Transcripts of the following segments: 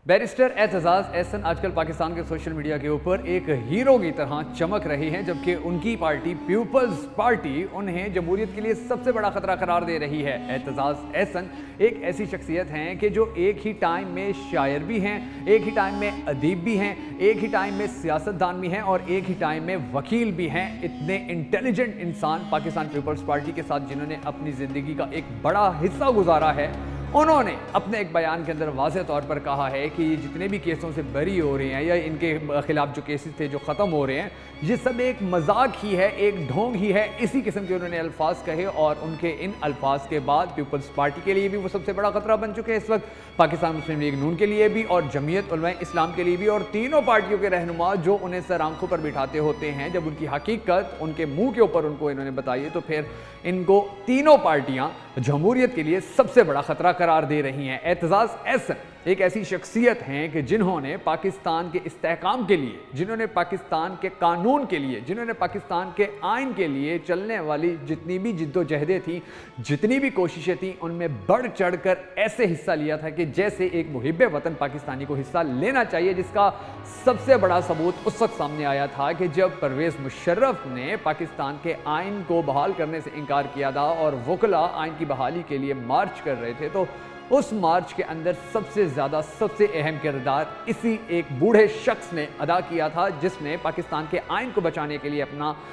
Barrister Aitzaz Ahsan آج کل پاکستان کے سوشل میڈیا کے اوپر ایک ہیرو کی طرح چمک رہی ہیں، جبکہ ان کی پارٹی پیپلز پارٹی انہیں جمہوریت کے لیے سب سے بڑا خطرہ قرار دے رہی ہے۔ اعتزاز احسن ایک ایسی شخصیت ہیں کہ جو ایک ہی ٹائم میں شاعر بھی ہیں، ایک ہی ٹائم میں ادیب بھی ہیں، ایک ہی ٹائم میں سیاستدان بھی ہیں اور ایک ہی ٹائم میں وکیل بھی ہیں۔ اتنے انٹیلیجنٹ انسان پاکستان پیپلز پارٹی کے ساتھ جنہوں نے اپنی زندگی کا ایک بڑا حصہ گزارا ہے، انہوں نے اپنے ایک بیان کے اندر واضح طور پر کہا ہے کہ یہ جتنے بھی کیسوں سے بری ہو رہے ہیں یا ان کے خلاف جو کیسز تھے جو ختم ہو رہے ہیں، یہ سب ایک مذاق ہی ہے، ایک ڈھونگ ہی ہے۔ اسی قسم کے انہوں نے الفاظ کہے اور ان کے ان الفاظ کے بعد پیپلز پارٹی کے لیے بھی وہ سب سے بڑا خطرہ بن چکے ہیں اس وقت، پاکستان مسلم لیگ نون کے لیے بھی اور جمعیت علماء اسلام کے لیے بھی، اور تینوں پارٹیوں کے رہنما جو انہیں سر آنکھوں پر بٹھاتے ہوتے ہیں، جب ان کی حقیقت ان کے منہ کے اوپر ان کو انہوں نے بتائی تو پھر ان کو تینوں پارٹیاں جمہوریت کے لیے سب سے بڑا خطرہ قرار دے رہی ہیں۔ اعتزاز احسن ایک ایسی شخصیت ہیں کہ جنہوں نے پاکستان کے استحکام کے لیے، جنہوں نے پاکستان کے قانون کے لیے، جنہوں نے پاکستان کے آئین کے لیے چلنے والی جتنی بھی جد و جہدیں تھیں، جتنی بھی کوششیں تھیں، ان میں بڑھ چڑھ کر ایسے حصہ لیا تھا کہ جیسے ایک محب وطن پاکستانی کو حصہ لینا چاہیے، جس کا سب سے بڑا ثبوت اس وقت سامنے آیا تھا کہ جب پرویز مشرف نے پاکستان کے آئین کو بحال کرنے سے انکار کیا تھا اور وکلاء آئین کی بحالی کے لیے مارچ کر رہے تھے، تو اس مارچ کے اندر سب سے زیادہ سب سے اہم کردار اسی ایک بوڑھے شخص نے ادا کیا تھا، جس نے پاکستان کے آئین کو بچانے کے لیے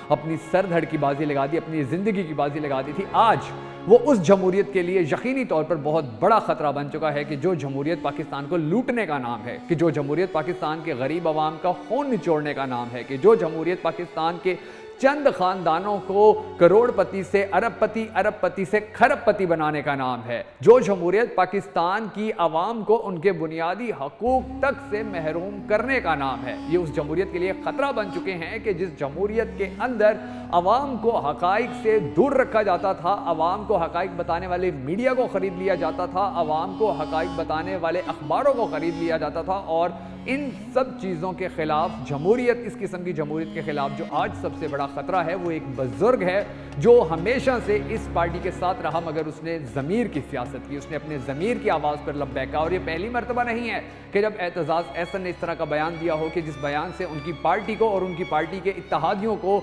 اپنی سر دھڑ کی بازی لگا دی، اپنی زندگی کی بازی لگا دی تھی۔ آج وہ اس جمہوریت کے لیے یقینی طور پر بہت بڑا خطرہ بن چکا ہے کہ جو جمہوریت پاکستان کو لوٹنے کا نام ہے، کہ جو جمہوریت پاکستان کے غریب عوام کا خون نچوڑنے کا نام ہے، کہ جو جمہوریت پاکستان کے چند خاندانوں کو کروڑ پتی سے ارب پتی، ارب پتی سے کھرب پتی بنانے کا نام ہے، جو جمہوریت پاکستان کی عوام کو ان کے بنیادی حقوق تک سے محروم کرنے کا نام ہے، یہ اس جمہوریت کے لیے خطرہ بن چکے ہیں کہ جس جمہوریت کے اندر عوام کو حقائق سے دور رکھا جاتا تھا، عوام کو حقائق بتانے والے میڈیا کو خرید لیا جاتا تھا، عوام کو حقائق بتانے والے اخباروں کو خرید لیا جاتا تھا، اور ان سب چیزوں کے خلاف جمہوریت، اس قسم کی جمہوریت کے خلاف جو آج سب سے بڑا خطرہ ہے، وہ ایک بزرگ ہے جو ہمیشہ سے اس پارٹی کے ساتھ رہا، مگر اس نے ضمیر کی سیاست کی، اس نے اپنے ضمیر کی آواز پر لبیک کہا، اور یہ پہلی مرتبہ نہیں ہے کہ جب اعتزاز احسن نے اس طرح کا بیان دیا ہو کہ جس بیان سے ان کی پارٹی کو اور ان کی پارٹی کے اتحادیوں کو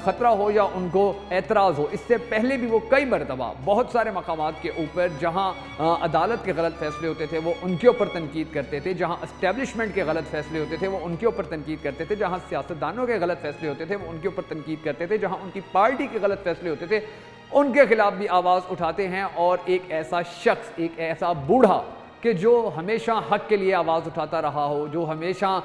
خطرہ ہو یا ان کو اعتراض ہو۔ اس سے پہلے بھی وہ کئی مرتبہ بہت سارے مقامات کے اوپر جہاں عدالت کے غلط فیصلے ہوتے تھے وہ ان کے اوپر تنقید کرتے تھے، جہاں اسٹیبلشمنٹ کے غلط فیصلے ہوتے تھے وہ ان کے اوپر تنقید کرتے تھے، جہاں سیاستدانوں کے غلط فیصلے ہوتے تھے وہ ان کے اوپر تنقید کرتے تھے، جہاں ان کی پارٹی کے غلط فیصلے ہوتے تھے ان کے خلاف بھی آواز اٹھاتے ہیں۔ اور ایک ایسا شخص، ایک ایسا بوڑھا کہ جو ہمیشہ حق کے لیے آواز اٹھاتا رہا ہو، جو ہمیشہ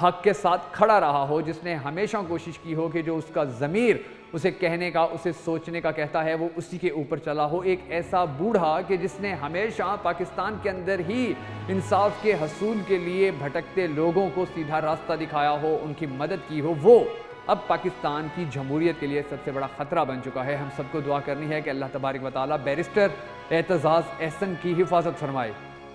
حق کے ساتھ کھڑا رہا ہو، جس نے ہمیشہ کوشش کی ہو کہ جو اس کا ضمیر اسے کہنے کا، اسے سوچنے کا کہتا ہے وہ اسی کے اوپر چلا ہو، ایک ایسا بوڑھا کہ جس نے ہمیشہ پاکستان کے اندر ہی انصاف کے حصول کے لیے بھٹکتے لوگوں کو سیدھا راستہ دکھایا ہو، ان کی مدد کی ہو، وہ اب پاکستان کی جمہوریت کے لیے سب سے بڑا خطرہ بن چکا ہے۔ ہم سب کو دعا کرنی ہے کہ اللہ تبارک و تعالی بیرسٹر اعتزاز احسن کی حفاظت فرمائے۔